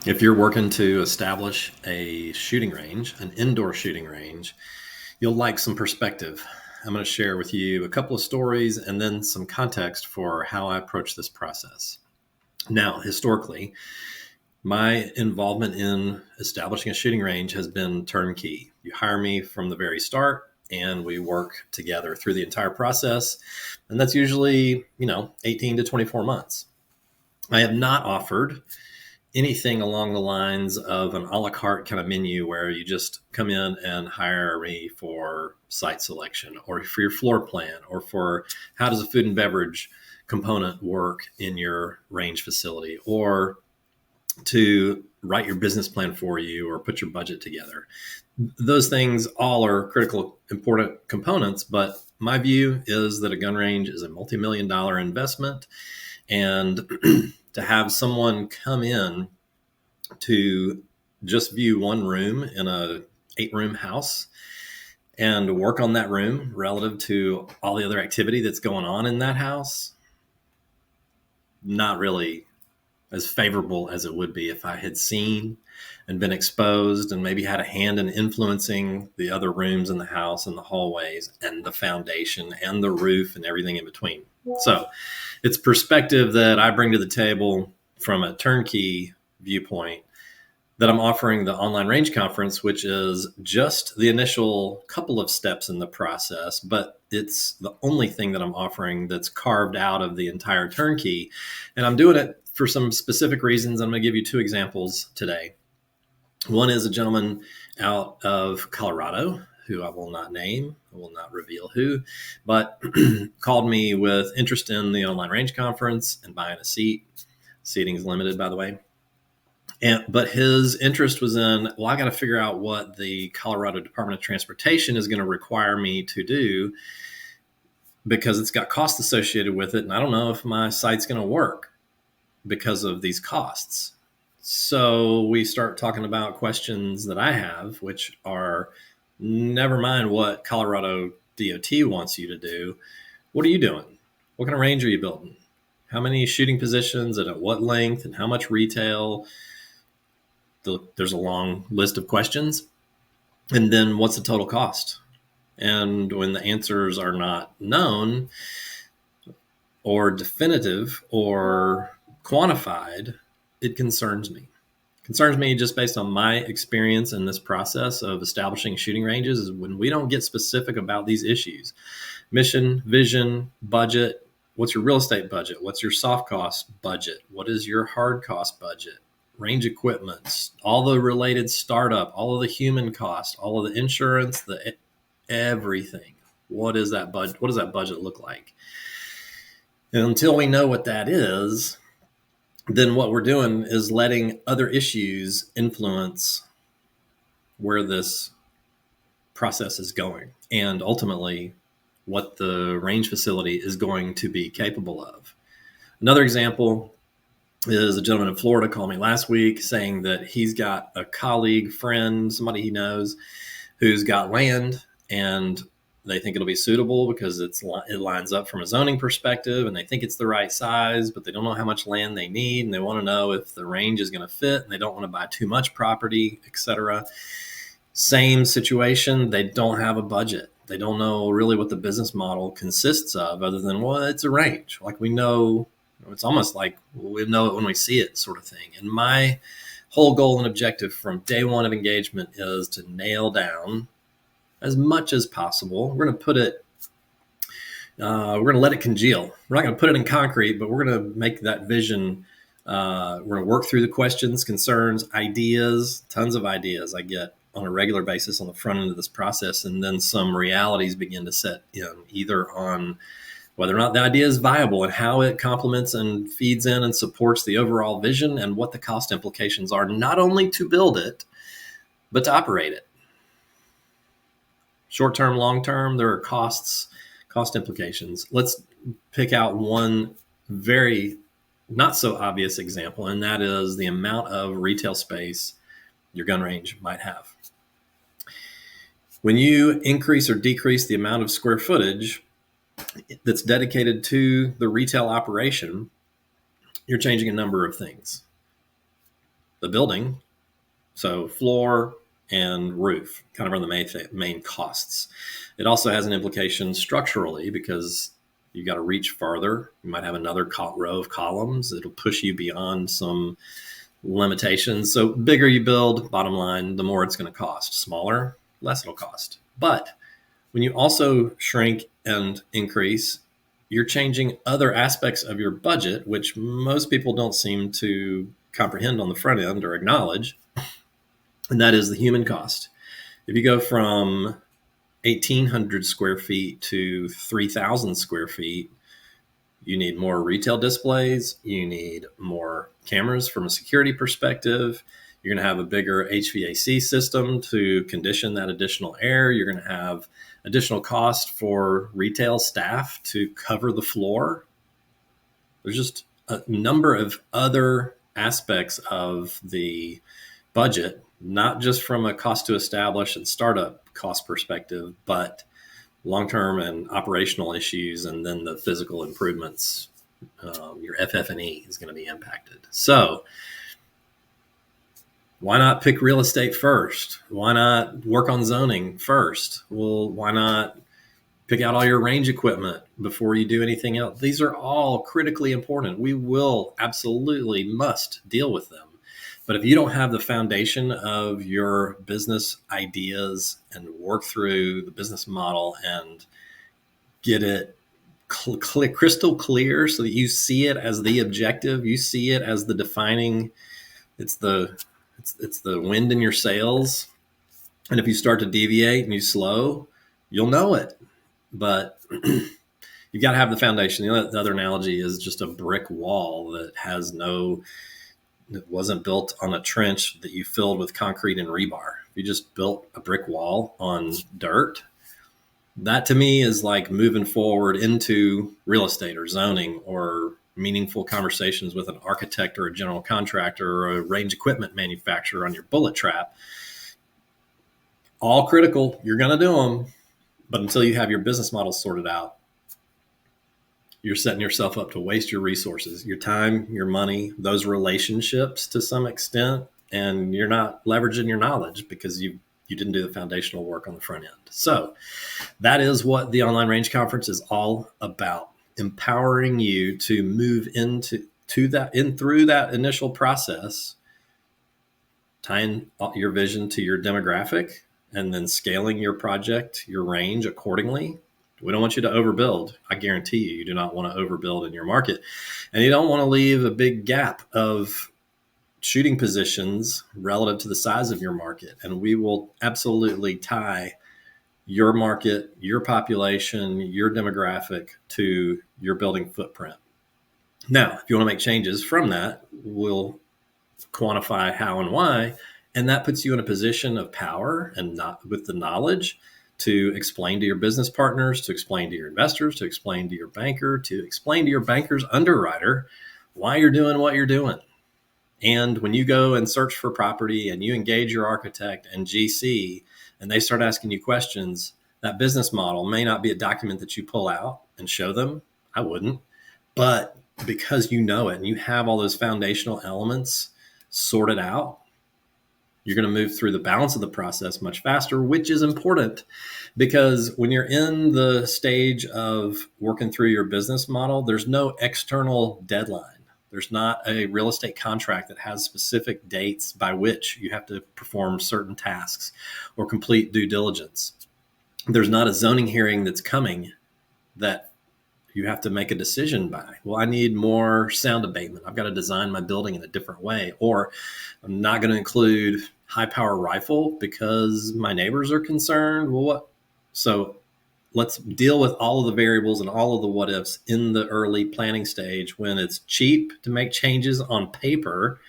If you're working to establish a shooting range, an indoor shooting range, you'll like some perspective. I'm going to share with you a couple of stories and then some context for how I approach this process. Now, historically, my involvement in establishing a shooting range has been turnkey. You hire me from the very start and we work together through the entire process. And that's usually, 18 to 24 months. I have not offered anything along the lines of an a la carte kind of menu where you just come in and hire me for site selection or for your floor plan or for how does a food and beverage component work in your range facility or to write your business plan for you or put your budget together. Those things all are critical, important components, but my view is that a gun range is a multi-million dollar investment, and to have someone come in to just view one room in a 8-room house and work on that room relative to all the other activity that's going on in that house, not really as favorable as it would be if I had seen and been exposed and maybe had a hand in influencing the other rooms in the house and the hallways and the foundation and the roof and everything in between. So it's perspective that I bring to the table from a turnkey viewpoint that I'm offering the online range conference, which is just the initial couple of steps in the process, but it's the only thing that I'm offering that's carved out of the entire turnkey. And I'm doing it for some specific reasons. I'm going to give you 2 examples today. One is a gentleman out of Colorado who I will not name, I will not reveal who, but called me with interest in the online range conference and buying a seat. Seating is limited, by the way. But his interest was in, well, I got to figure out what the Colorado Department of Transportation is going to require me to do because it's got costs associated with it. And I don't know if my site's going to work because of these costs. So we start talking about questions that I have, which are, never mind what Colorado DOT wants you to do. What are you doing? What kind of range are you building? How many shooting positions and at what length and how much retail? There's a long list of questions. And then what's the total cost? And when the answers are not known or definitive or quantified, it concerns me. It concerns me just based on my experience in this process of establishing shooting ranges is when we don't get specific about these issues. Mission, vision, budget. What's your real estate budget? What's your soft cost budget? What is your hard cost budget? Range equipment, all the related startup, all of the human cost, all of the insurance, everything. What is that budget? What does that budget look like? And until we know what that is, then what we're doing is letting other issues influence where this process is going and ultimately what the range facility is going to be capable of. Another example is a gentleman in Florida called me last week saying that he's got a colleague, friend, somebody he knows who's got land and they think it'll be suitable because it lines up from a zoning perspective and they think it's the right size, but they don't know how much land they need and they want to know if the range is going to fit and they don't want to buy too much property, etc. Same situation. They don't have a budget. They don't know really what the business model consists of other than, well, it's a range. Like we know, it's almost like we know it when we see it sort of thing. And my whole goal and objective from day one of engagement is to nail down as much as possible. We're going to put it, we're going to let it congeal. We're not going to put it in concrete, but we're going to make that vision. We're going to work through the questions, concerns, ideas, tons of ideas I get on a regular basis on the front end of this process. And then some realities begin to set in either on whether or not the idea is viable and how it complements and feeds in and supports the overall vision and what the cost implications are, not only to build it, but to operate it. Short-term, long-term, there are cost implications. Let's pick out one very not so obvious example, and that is the amount of retail space your gun range might have. When you increase or decrease the amount of square footage that's dedicated to the retail operation, you're changing a number of things. the building. So floor and roof kind of are the main costs. It also has an implication structurally because you got to reach farther. You might have another row of columns. It'll push you beyond some limitations. So bigger you build, bottom line, the more it's going to cost. Smaller, less it'll cost. But when you also shrink and increase, you're changing other aspects of your budget, which most people don't seem to comprehend on the front end or acknowledge. And that is the human cost. If you go from 1,800 square feet to 3,000 square feet, you need more retail displays. You need more cameras from a security perspective. You're going to have a bigger HVAC system to condition that additional air. You're going to have additional cost for retail staff to cover the floor. There's just a number of other aspects of the budget, not just from a cost to establish and startup cost perspective, but long-term and operational issues, and then the physical improvements. Your FF&E is going to be impacted. So why not pick real estate first? Why not work on zoning first? Well, why not pick out all your range equipment before you do anything else? These are all critically important. We will absolutely must deal with them. But if you don't have the foundation of your business ideas and work through the business model and get it crystal clear so that you see it as the objective, you see it as the defining, it's the wind in your sails. And if you start to deviate and you slow, you'll know it. But you've got to have the foundation. The other analogy is just a brick wall that it wasn't built on a trench that you filled with concrete and rebar. You just built a brick wall on dirt. That to me is like moving forward into real estate or zoning or meaningful conversations with an architect or a general contractor or a range equipment manufacturer on your bullet trap. All critical. You're going to do them. But until you have your business model sorted out, you're setting yourself up to waste your resources, your time, your money, those relationships to some extent, and you're not leveraging your knowledge because you didn't do the foundational work on the front end. So that is what the Online Range Conference is all about, empowering you to move through that initial process, tying your vision to your demographic, and then scaling your project, your range accordingly. We don't want you to overbuild. I guarantee you do not want to overbuild in your market. And you don't want to leave a big gap of shooting positions relative to the size of your market. And we will absolutely tie your market, your population, your demographic to your building footprint. Now, if you want to make changes from that, we'll quantify how and why. And that puts you in a position of power and not with the knowledge to explain to your business partners, to explain to your investors, to explain to your banker, to explain to your banker's underwriter why you're doing what you're doing. And when you go and search for property and you engage your architect and GC and they start asking you questions, that business model may not be a document that you pull out and show them. I wouldn't. But because you know it and you have all those foundational elements sorted out, you're going to move through the balance of the process much faster, which is important because when you're in the stage of working through your business model, there's no external deadline. There's not a real estate contract that has specific dates by which you have to perform certain tasks or complete due diligence. There's not a zoning hearing that's coming that you have to make a decision by. Well, I need more sound abatement. I've got to design my building in a different way, or I'm not going to include high power rifle because my neighbors are concerned. Well, what? So let's deal with all of the variables and all of the what ifs in the early planning stage when it's cheap to make changes on paper,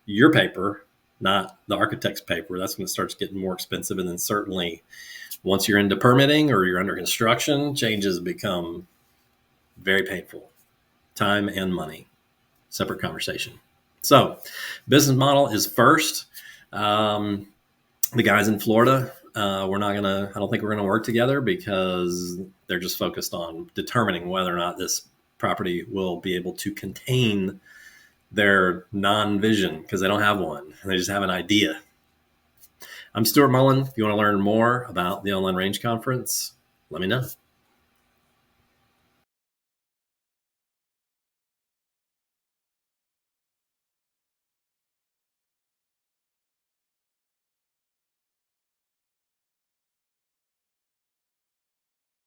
your paper, not the architect's paper. That's when it starts getting more expensive. And then certainly once you're into permitting or you're under construction, changes become very painful. Time and money, separate conversation. So business model is first. The guys in Florida, I don't think we're going to work together because they're just focused on determining whether or not this property will be able to contain their non-vision because they don't have one. They just have an idea. I'm Stuart Mullen. If you want to learn more about the Online Range Conference, let me know.